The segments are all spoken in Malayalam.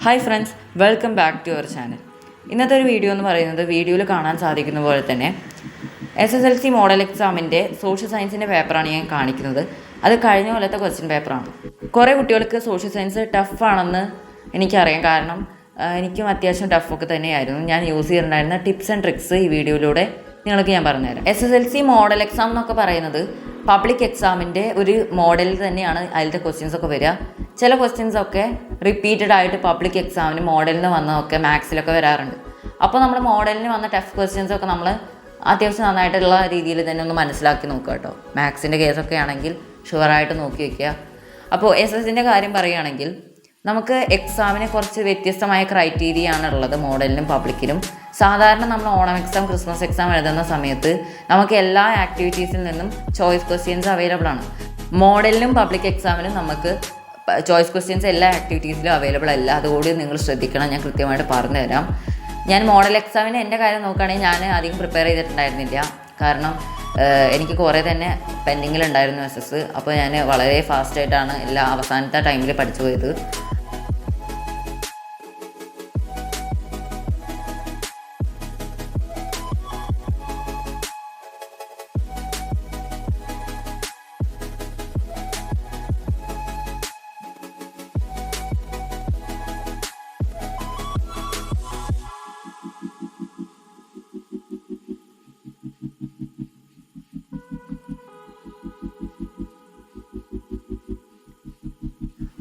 Hi friends, welcome back to our channel. ഇന്നത്തെ ഒരു വീഡിയോ എന്ന് പറയുന്നത് വീഡിയോയിൽ കാണാൻ സാധിക്കുന്ന പോലെ തന്നെ SSLC മോഡൽ എക്സാമിൻ്റെ സോഷ്യൽ സയൻസിൻ്റെ പേപ്പറാണ് ഞാൻ കാണിക്കുന്നത്. അത് കഴിഞ്ഞ കൊല്ലത്തെ ക്വസ്റ്റ്യൻ പേപ്പറാണ്. കുറേ കുട്ടികൾക്ക് സോഷ്യൽ സയൻസ് ടഫാണെന്ന് എനിക്കറിയാം. കാരണം എനിക്കും അത്യാവശ്യം ടഫൊക്കെ തന്നെയായിരുന്നു. ഞാൻ യൂസ് ചെയ്തിട്ടുണ്ടായിരുന്ന ടിപ്സ് ആൻഡ് ട്രിക്സ് ഈ വീഡിയോയിലൂടെ നിങ്ങൾക്ക് ഞാൻ പറഞ്ഞുതരാം. SSLC മോഡൽ എക്സാം എന്നൊക്കെ പറയുന്നത് പബ്ലിക് എക്സാമിൻ്റെ ഒരു മോഡലിൽ തന്നെയാണ് അതിലത്തെ ക്വസ്റ്റ്യൻസ് ഒക്കെ വരിക. ചില ക്വസ്റ്റ്യൻസ് ഒക്കെ റിപ്പീറ്റഡ് ആയിട്ട് പബ്ലിക് എക്സാമിന് മോഡലിൽ നിന്ന് വന്നതൊക്കെ മാത്സിലൊക്കെ വരാറുണ്ട്. അപ്പോൾ നമ്മൾ മോഡലിന് വന്ന ടഫ് ക്വസ്റ്റ്യൻസ് ഒക്കെ നമ്മൾ അത്യാവശ്യം നന്നായിട്ടുള്ള രീതിയിൽ തന്നെ ഒന്ന് മനസ്സിലാക്കി നോക്കുക കേട്ടോ. മാത്സിൻ്റെ കേസൊക്കെ ആണെങ്കിൽ ഷുവറായിട്ട് നോക്കി വയ്ക്കുക. അപ്പോൾ SS കാര്യം പറയുകയാണെങ്കിൽ നമുക്ക് എക്സാമിന് കുറച്ച് വ്യത്യസ്തമായ ക്രൈറ്റീരിയ ആണുള്ളത് മോഡലിനും പബ്ലിക്കിനും. സാധാരണ നമ്മൾ ഓണം എക്സാം, ക്രിസ്മസ് എക്സാം എഴുതുന്ന സമയത്ത് നമുക്ക് എല്ലാ ആക്ടിവിറ്റീസിൽ നിന്നും ചോയ്സ് ക്വസ്റ്റ്യൻസ് അവൈലബിൾ ആണ്. മോഡലിനും പബ്ലിക് എക്സാമിനും നമുക്ക് ചോയ്സ് ക്വസ്റ്റ്യൻസ് എല്ലാ ആക്ടിവിറ്റീസിലും അവൈലബിൾ അല്ല. അതുകൂടി നിങ്ങൾ ശ്രദ്ധിക്കണം. ഞാൻ കൃത്യമായിട്ട് പറഞ്ഞുതരാം. ഞാൻ മോഡൽ എക്സാമിന് എൻ്റെ കാര്യം നോക്കുകയാണെങ്കിൽ ഞാൻ അധികം പ്രിപ്പയർ ചെയ്തിട്ടുണ്ടായിരുന്നില്ല. കാരണം എനിക്ക് കുറേ തന്നെ പെൻഡിങ്ങിലുണ്ടായിരുന്നു SS. അപ്പോൾ ഞാൻ വളരെ ഫാസ്റ്റായിട്ടാണ് എല്ലാ അവസാനത്തെ ടൈമിൽ പഠിച്ചു പോയത്.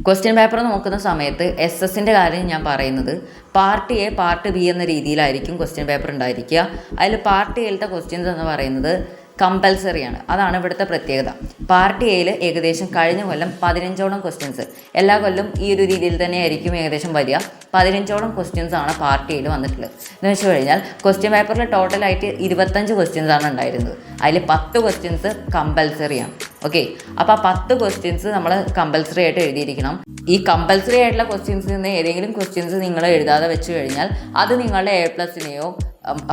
ക്വസ്റ്റ്യൻ പേപ്പർ നോക്കുന്ന സമയത്ത് SS കാര്യം ഞാൻ പറയുന്നത് പാർട്ട് A, പാർട്ട് B എന്ന രീതിയിലായിരിക്കും ക്വസ്റ്റ്യൻ പേപ്പർ ഉണ്ടായിരിക്കുക. അതിൽ പാർട്ട് Aയിലത്തെ ക്വസ്റ്റ്യൻസ് എന്ന് പറയുന്നത് കമ്പൽസറിയാണ്. അതാണ് ഇവിടുത്തെ പ്രത്യേകത. പാർട്ട് Aയിൽ ഏകദേശം കഴിഞ്ഞ കൊല്ലം 15ഓളം ക്വസ്റ്റ്യൻസ്, എല്ലാ കൊല്ലം ഈ ഒരു രീതിയിൽ തന്നെ ആയിരിക്കും ഏകദേശം വരിക. 15ഓളം ക്വസ്റ്റ്യൻസ് ആണ് പാർട്ട് Aയിൽ വന്നിട്ടുള്ളത്. എന്ന് വെച്ച് കഴിഞ്ഞാൽ ക്വസ്റ്റ്യൻ പേപ്പറിൽ ടോട്ടലായിട്ട് 25 ക്വസ്റ്റ്യൻസ് ആണ് ഉണ്ടായിരുന്നത്. അതിൽ 10 ക്വസ്റ്റ്യൻസ് കമ്പൽസറിയാണ്. ഓക്കെ, അപ്പോൾ ആ 10 ക്വസ്റ്റ്യൻസ് നമ്മൾ കമ്പൽസറി ആയിട്ട് എഴുതിയിരിക്കണം. ഈ കമ്പൽസറി ആയിട്ടുള്ള ക്വസ്റ്റ്യൻസിൽ നിന്ന് ഏതെങ്കിലും ക്വസ്റ്റ്യൻസ് നിങ്ങൾ എഴുതാതെ വെച്ച് കഴിഞ്ഞാൽ അത് നിങ്ങളുടെ A+നെയോ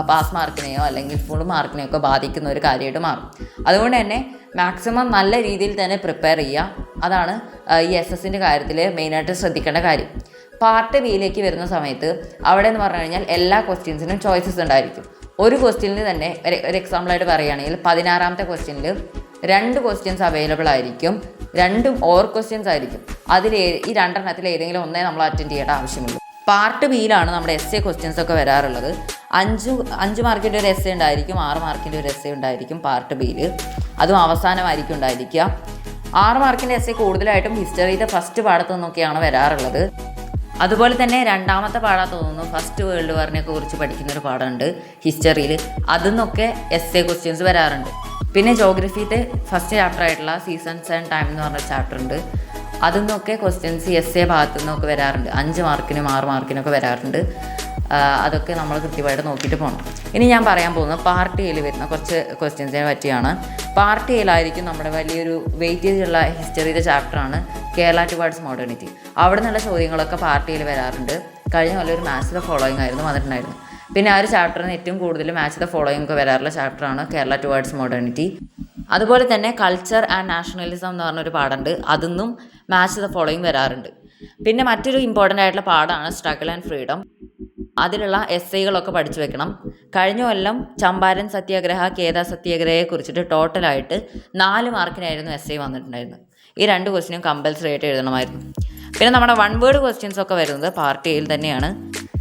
പാസ് മാർക്കിനെയോ അല്ലെങ്കിൽ ഫുൾ മാർക്കിനെയോ ഒക്കെ ബാധിക്കുന്ന ഒരു കാര്യമായിട്ട് മാറും. അതുകൊണ്ട് തന്നെ മാക്സിമം നല്ല രീതിയിൽ തന്നെ പ്രിപ്പയർ ചെയ്യുക. അതാണ് ഈ SS കാര്യത്തിൽ മെയിനായിട്ട് ശ്രദ്ധിക്കേണ്ട കാര്യം. പാർട്ട് Bയിലേക്ക് വരുന്ന സമയത്ത് അവിടെ എന്ന് പറഞ്ഞു കഴിഞ്ഞാൽ എല്ലാ ക്വസ്റ്റ്യൻസിനും ചോയ്സസ് ഉണ്ടായിരിക്കും. ഒരു ക്വസ്റ്റ്യനിൽ തന്നെ ഒരു എക്സാമ്പിളായിട്ട് പറയുകയാണെങ്കിൽ 16ാമത്തെ ക്വസ്റ്റ്യനിൽ 2 ക്വസ്റ്റ്യൻസ് അവൈലബിൾ ആയിരിക്കും. 2 ഓർ ക്വസ്റ്റ്യൻസ് ആയിരിക്കും. അതിൽ ഈ 2 ഏതെങ്കിലും ഒന്നേ നമ്മൾ അറ്റൻഡ് ചെയ്യേണ്ട ആവശ്യമുള്ളൂ. പാർട്ട് Bയിലാണ് നമ്മുടെ essay ക്വസ്റ്റ്യൻസ് ഒക്കെ വരാറുള്ളത്. 5 മാർക്കിൻ്റെ ഒരു essay ഉണ്ടായിരിക്കും, 6 മാർക്കിൻ്റെ ഒരു essay ഉണ്ടായിരിക്കും പാർട്ട് Bയിൽ. അതും അവസാനമായിരിക്കും ഉണ്ടായിരിക്കുക. 6 മാർക്കിൻ്റെ essay കൂടുതലായിട്ടും ഹിസ്റ്ററിയുടെ ഫസ്റ്റ് പാഠത്തു നിന്നൊക്കെയാണ് വരാറുള്ളത്. അതുപോലെ തന്നെ രണ്ടാമത്തെ പാഠം തോന്നുന്നു ഫസ്റ്റ് വേൾഡ് വാറിനെയൊക്കെ കുറിച്ച് പഠിക്കുന്നൊരു പാഠമുണ്ട് ഹിസ്റ്ററിയിൽ. അതിൽ നിന്നൊക്കെ essay ക്വസ്റ്റ്യൻസ് വരാറുണ്ട്. പിന്നെ ജോഗ്രഫിയുടെ ഫസ്റ്റ് ചാപ്റ്റർ ആയിട്ടുള്ള സീസൺസ് ആൻഡ് ടൈം എന്ന് പറഞ്ഞ ചാപ്റ്റർ ഉണ്ട്. അതിൽ നിന്നൊക്കെ ക്വസ്റ്റ്യൻസ് essay ഭാഗത്തു നിന്നൊക്കെ വരാറുണ്ട്. 5 മാർക്കിനും 6 മാർക്കിനൊക്കെ വരാറുണ്ട്. അതൊക്കെ നമ്മൾ കൃത്യമായിട്ട് നോക്കിയിട്ട് പോകണം. ഇനി ഞാൻ പറയാൻ പോകുന്നത് പാർട്ട് Aയിൽ വരുന്ന കുറച്ച് ക്വസ്റ്റ്യൻസിനെ പറ്റിയാണ്. പാർട്ട് Aയിലായിരിക്കും നമ്മുടെ വലിയൊരു വെയിറ്റേജ് ഉള്ള ഹിസ്റ്ററിയുടെ ചാപ്റ്ററാണ് കേരള ടുവേർഡ്സ് മോഡേണിറ്റി. അവിടെ നിന്നുള്ള ചോദ്യങ്ങളൊക്കെ പാർട്ട് Aയിൽ വരാറുണ്ട്. കഴിഞ്ഞ കൊല്ലം ഒരു മാച്ച് ദ ഫോളോയിങ് ആയിരുന്നു വന്നിട്ടുണ്ടായിരുന്നു. പിന്നെ ആ ഒരു ചാപ്റ്ററിന് ഏറ്റവും കൂടുതൽ മാച്ച് ദ ഫോളോയിങ് ഒക്കെ വരാറുള്ള ചാപ്റ്ററാണ് കേരള ടുവേർഡ്സ് മോഡേണിറ്റി. അതുപോലെ തന്നെ കൾച്ചർ ആൻഡ് നാഷണലിസം എന്ന് പറഞ്ഞൊരു പാഠമുണ്ട്. അതിന്നും മാച്ച് ദ ഫോളോയിങ് വരാറുണ്ട്. പിന്നെ മറ്റൊരു ഇമ്പോർട്ടൻ്റ് ആയിട്ടുള്ള പാഠമാണ് സ്ട്രഗിൾ ആൻഡ് ഫ്രീഡം. അതിലുള്ള essayകളൊക്കെ പഠിച്ചു വെക്കണം. കഴിഞ്ഞ കൊല്ലം ചമ്പാരൻ സത്യാഗ്രഹ, കേദ സത്യാഗ്രഹയെ കുറിച്ചിട്ട് ടോട്ടലായിട്ട് 4 മാർക്കിനായിരുന്നു essay വന്നിട്ടുണ്ടായിരുന്നത്. ഈ 2 ക്വസ്റ്റ്യനും കമ്പൽസറി ആയിട്ട് എഴുതണമായിരുന്നു. പിന്നെ നമ്മുടെ 1 വേർഡ് ക്വസ്റ്റ്യൻസ് ഒക്കെ വരുന്നത് പാർട്ട് Aയിൽ തന്നെയാണ്.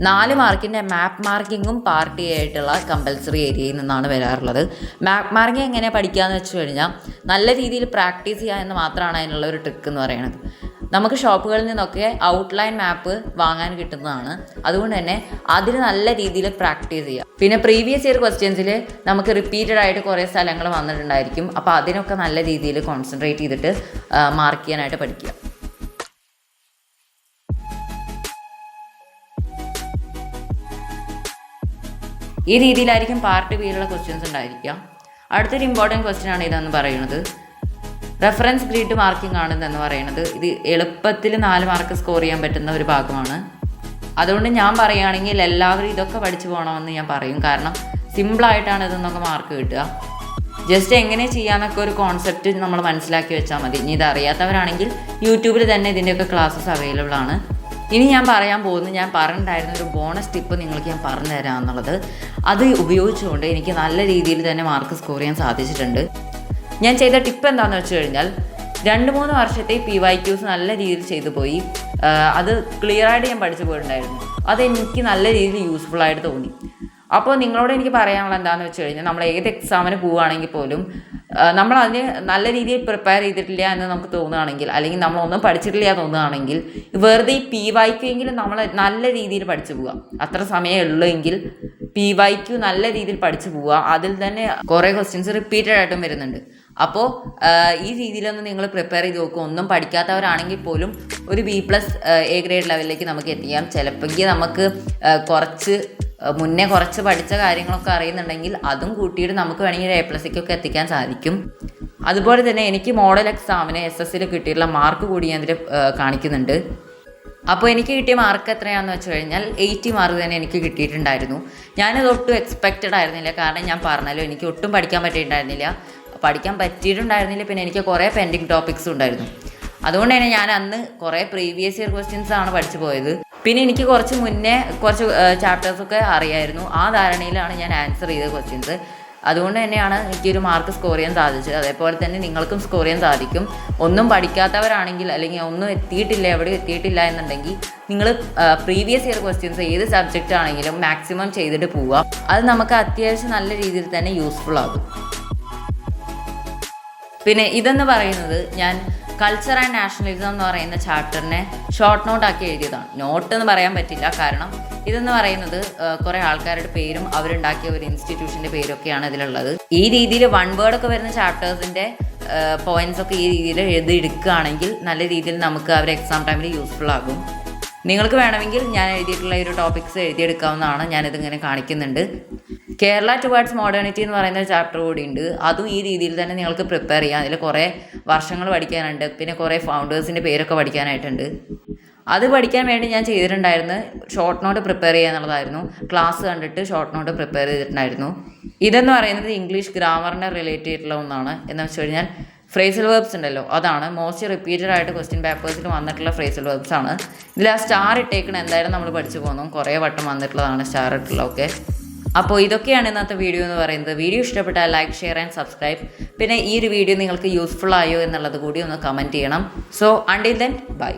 4 മാർക്കിൻ്റെ മാപ്പ് മാർക്കിങ്ങും പാർട്ട് A ആയിട്ടുള്ള കമ്പൽസറി ഏരിയയിൽ നിന്നാണ് വരാറുള്ളത്. മാപ്പ് മാർക്കിങ് എങ്ങനെ പഠിക്കുകയെന്ന് വെച്ച് കഴിഞ്ഞാൽ നല്ല രീതിയിൽ പ്രാക്ടീസ് ചെയ്യുക എന്ന് മാത്രമാണ് അതിനുള്ള ഒരു ട്രിക്ക് എന്ന് പറയുന്നത്. നമുക്ക് ഷോപ്പുകളിൽ നിന്നൊക്കെ ഔട്ട്ലൈൻ മാപ്പ് വാങ്ങാൻ കിട്ടുന്നതാണ്. അതുകൊണ്ട് തന്നെ അതിന് നല്ല രീതിയിൽ പ്രാക്ടീസ് ചെയ്യുക. പിന്നെ പ്രീവിയസ് ഇയർ ക്വസ്റ്റ്യൻസിൽ നമുക്ക് റിപ്പീറ്റഡ് ആയിട്ട് കുറേ സ്ഥലങ്ങൾ വന്നിട്ടുണ്ടായിരിക്കും. അപ്പോൾ അതിനൊക്കെ നല്ല രീതിയിൽ കോൺസെൻട്രേറ്റ് ചെയ്തിട്ട് മാർക്ക് ചെയ്യാനായിട്ട് പഠിക്കുക. ഈ രീതിയിലായിരിക്കും പാർട്ട് Bയിലുള്ള ക്വസ്റ്റ്യൻസ് ഉണ്ടായിരിക്കുക. അടുത്തൊരു ഇമ്പോർട്ടൻറ്റ് ക്വസ്റ്റ്യൻ ആണ് ഇതെന്ന് പറയുന്നത്. റെഫറൻസ് ഗ്രിഡ് മാർക്കിംഗ് ആണെന്ന് പറയുന്നത് ഇത് എളുപ്പത്തിൽ 4 മാർക്ക് സ്കോർ ചെയ്യാൻ പറ്റുന്ന ഒരു ഭാഗമാണ്. അതുകൊണ്ട് ഞാൻ പറയുകയാണെങ്കിൽ എല്ലാവരും ഇതൊക്കെ പഠിച്ചു പോകണമെന്ന് ഞാൻ പറയും. കാരണം സിമ്പിളായിട്ടാണ് ഇതെന്നൊക്കെ മാർക്ക് കിട്ടുക. ജസ്റ്റ് എങ്ങനെ ചെയ്യാമെന്നൊക്കെ ഒരു കോൺസെപ്റ്റ് നമ്മൾ മനസ്സിലാക്കി വെച്ചാൽ മതി. ഇനി ഇതറിയാത്തവരാണെങ്കിൽ യൂട്യൂബിൽ തന്നെ ഇതിൻ്റെയൊക്കെ ക്ലാസ്സസ് അവൈലബിൾ ആണ്. ഇനി ഞാൻ പറയാൻ പോകുന്നത്, ഞാൻ പറഞ്ഞിട്ടുണ്ടായിരുന്ന ഒരു ബോണസ് ടിപ്പ് നിങ്ങൾക്ക് ഞാൻ പറഞ്ഞു തരാം എന്നുള്ളത്. അത് ഉപയോഗിച്ചുകൊണ്ട് എനിക്ക് നല്ല രീതിയിൽ തന്നെ മാർക്ക് സ്കോർ ചെയ്യാൻ സാധിച്ചിട്ടുണ്ട്. ഞാൻ ചെയ്ത ടിപ്പ് എന്താണെന്ന് വെച്ച് കഴിഞ്ഞാൽ 2-3 വർഷത്തെ PYQs നല്ല രീതിയിൽ ചെയ്തു പോയി. അത് ക്ലിയറായിട്ട് ഞാൻ പഠിച്ചു പോയിട്ടുണ്ടായിരുന്നു. അതെനിക്ക് നല്ല രീതിയിൽ യൂസ്ഫുള്ളായിട്ട് തോന്നി. അപ്പോൾ നിങ്ങളോട് എനിക്ക് പറയാനുള്ളത് എന്താണെന്ന് വെച്ച് കഴിഞ്ഞാൽ, നമ്മൾ ഏത് എക്സാമിന് പോവുകയാണെങ്കിൽ പോലും നമ്മൾ അതിന് നല്ല രീതിയിൽ പ്രിപ്പയർ ചെയ്തിട്ടില്ല എന്ന് നമുക്ക് തോന്നുകയാണെങ്കിൽ, അല്ലെങ്കിൽ നമ്മളൊന്നും പഠിച്ചിട്ടില്ല തോന്നുകയാണെങ്കിൽ, വെറുതെ ഈ PYQ എങ്കിലും നമ്മൾ നല്ല രീതിയിൽ പഠിച്ചു പോവുക. അത്ര സമയമേ ഉള്ളൂ എങ്കിൽ PYQ നല്ല രീതിയിൽ പഠിച്ചു പോവുക. അതിൽ തന്നെ കുറേ ക്വസ്റ്റ്യൻസ് റിപ്പീറ്റഡ് ആയിട്ടും വരുന്നുണ്ട്. അപ്പോൾ ഈ രീതിയിലൊന്ന് നിങ്ങൾ പ്രിപ്പയർ ചെയ്ത് നോക്കുക. ഒന്നും പഠിക്കാത്തവരാണെങ്കിൽ പോലും ഒരു B+ A ഗ്രേഡ് ലെവലിലേക്ക് നമുക്ക് എത്തിക്കാം. ചിലപ്പോൾ നമുക്ക് മുന്നേ കുറച്ച് പഠിച്ച കാര്യങ്ങളൊക്കെ അറിയുന്നുണ്ടെങ്കിൽ അതും കൂട്ടിയിട്ട് നമുക്ക് വേണമെങ്കിൽ A+ക്കൊക്കെ എത്തിക്കാൻ സാധിക്കും. അതുപോലെ തന്നെ എനിക്ക് മോഡൽ എക്സാമിന് SSL കിട്ടിയിട്ടുള്ള മാർക്ക് കൂടി ഞാൻ ഇതിൽ കാണിക്കുന്നുണ്ട്. അപ്പോൾ എനിക്ക് കിട്ടിയ മാർക്ക് എത്രയാണെന്ന് വെച്ച് കഴിഞ്ഞാൽ 80 മാർക്ക് തന്നെ എനിക്ക് കിട്ടിയിട്ടുണ്ടായിരുന്നു. ഞാനത് ഒട്ടും എക്സ്പെക്റ്റഡ് ആയിരുന്നില്ല. കാരണം ഞാൻ പറഞ്ഞല്ലോ, എനിക്ക് ഒട്ടും പഠിക്കാൻ പറ്റിയിട്ടുണ്ടായിരുന്നില്ല. പിന്നെ എനിക്ക് കുറേ പെൻഡിങ് ടോപ്പിക്സും ഉണ്ടായിരുന്നു. അതുകൊണ്ട് തന്നെ ഞാൻ അന്ന് കുറേ പ്രീവിയസ് ഇയർ ക്വസ്റ്റ്യൻസ് ആണ് പഠിച്ചു പോയത്. പിന്നെ എനിക്ക് കുറച്ച് മുന്നേ കുറച്ച് ചാപ്റ്റേഴ്സൊക്കെ അറിയായിരുന്നു. ആ ധാരണയിലാണ് ഞാൻ ആൻസർ ചെയ്ത ക്വസ്റ്റ്യൻസ്. അതുകൊണ്ട് തന്നെയാണ് എനിക്കൊരു മാർക്ക് സ്കോർ ചെയ്യാൻ സാധിച്ചത്. അതേപോലെ തന്നെ നിങ്ങൾക്കും സ്കോർ ചെയ്യാൻ സാധിക്കും. ഒന്നും പഠിക്കാത്തവരാണെങ്കിൽ, അല്ലെങ്കിൽ ഒന്നും എവിടെ എത്തിയിട്ടില്ല എന്നുണ്ടെങ്കിൽ, നിങ്ങൾ പ്രീവിയസ് ഇയർ ക്വസ്റ്റ്യൻസ് ഏത് സബ്ജക്റ്റ് ആണെങ്കിലും മാക്സിമം ചെയ്തിട്ട് പോവുക. അത് നമുക്ക് അത്യാവശ്യം നല്ല രീതിയിൽ തന്നെ യൂസ്ഫുൾ ആകും. പിന്നെ ഇതെന്ന് പറയുന്നത് ഞാൻ കൾച്ചർ ആൻഡ് നാഷണലിസം എന്ന് പറയുന്ന ചാപ്റ്ററിനെ ഷോർട്ട് നോട്ടാക്കി എഴുതിയതാണ്. നോട്ട് എന്ന് പറയാൻ പറ്റില്ല, കാരണം ഇതെന്ന് പറയുന്നത് കുറേ ആൾക്കാരുടെ പേരും അവരുണ്ടാക്കിയ ഒരു ഇൻസ്റ്റിറ്റ്യൂഷൻ്റെ പേരൊക്കെയാണ് ഇതിലുള്ളത്. ഈ രീതിയിൽ 1 വേർഡൊക്കെ വരുന്ന ചാപ്റ്റേഴ്സിൻ്റെ പോയിൻറ്റ്സ് ഒക്കെ ഈ രീതിയിൽ എഴുതിയെടുക്കുകയാണെങ്കിൽ നല്ല രീതിയിൽ നമുക്ക് അവർ എക്സാം ടൈമിൽ യൂസ്ഫുൾ ആകും. നിങ്ങൾക്ക് വേണമെങ്കിൽ ഞാൻ എഴുതിയിട്ടുള്ള ഒരു ടോപ്പിക്സ് എഴുതിയെടുക്കാവുന്നതാണ്. ഞാനിതിങ്ങനെ കാണിക്കുന്നുണ്ട്. കേരള ടുവേർഡ്സ് മോഡേണിറ്റി എന്ന് പറയുന്ന ഒരു ചാപ്റ്റർ കൂടി ഉണ്ട്. അതും ഈ രീതിയിൽ തന്നെ നിങ്ങൾക്ക് പ്രിപ്പയർ ചെയ്യാം. അതിൽ കുറേ വർഷങ്ങൾ പഠിക്കാനുണ്ട്. പിന്നെ കുറേ ഫൗണ്ടേഴ്സിൻ്റെ പേരൊക്കെ പഠിക്കാനായിട്ടുണ്ട്. അത് പഠിക്കാൻ വേണ്ടി ഞാൻ ചെയ്തിട്ടുണ്ടായിരുന്നു ഷോർട്ട് നോട്ട് പ്രിപ്പയർ ചെയ്യുക എന്നുള്ളതായിരുന്നു. ക്ലാസ് കണ്ടിട്ട് ഷോർട്ട് നോട്ട് പ്രിപ്പയർ ചെയ്തിട്ടുണ്ടായിരുന്നു. ഇതെന്ന് പറയുന്നത് ഇംഗ്ലീഷ് ഗ്രാമറിനെ റിലേറ്റ് ചെയ്തിട്ടുള്ള ഒന്നാണ്. എന്ന് വെച്ച് കഴിഞ്ഞാൽ ഫ്രേസൽ വേർബ്സ് ഉണ്ടല്ലോ, അതാണ് മോസ്റ്റ് റിപ്പീറ്റഡ് ആയിട്ട് ക്വസ്റ്റ്യൻ പേപ്പേഴ്സിൽ വന്നിട്ടുള്ള ഫ്രേസൽ വേർബ്സ് ആണ്. ഇതിൽ ആ സ്റ്റാർ ഇട്ടേക്കണം എന്തായാലും നമ്മൾ പഠിച്ചു പോകുന്നു. കുറേ വട്ടം വന്നിട്ടുള്ളതാണ് സ്റ്റാർ ഇട്ടുള്ളതൊക്കെ. അപ്പോൾ ഇതൊക്കെയാണ് ഇന്നത്തെ വീഡിയോ എന്ന് പറയുന്നത്. വീഡിയോ ഇഷ്ടപ്പെട്ടാൽ ലൈക്ക്, ഷെയർ ആൻഡ് സബ്സ്ക്രൈബ്. പിന്നെ ഈ ഒരു വീഡിയോ നിങ്ങൾക്ക് യൂസ്ഫുൾ ആയോ എന്നുള്ളത് കൂടി ഒന്ന് കമൻറ്റ് ചെയ്യണം. So until then bye.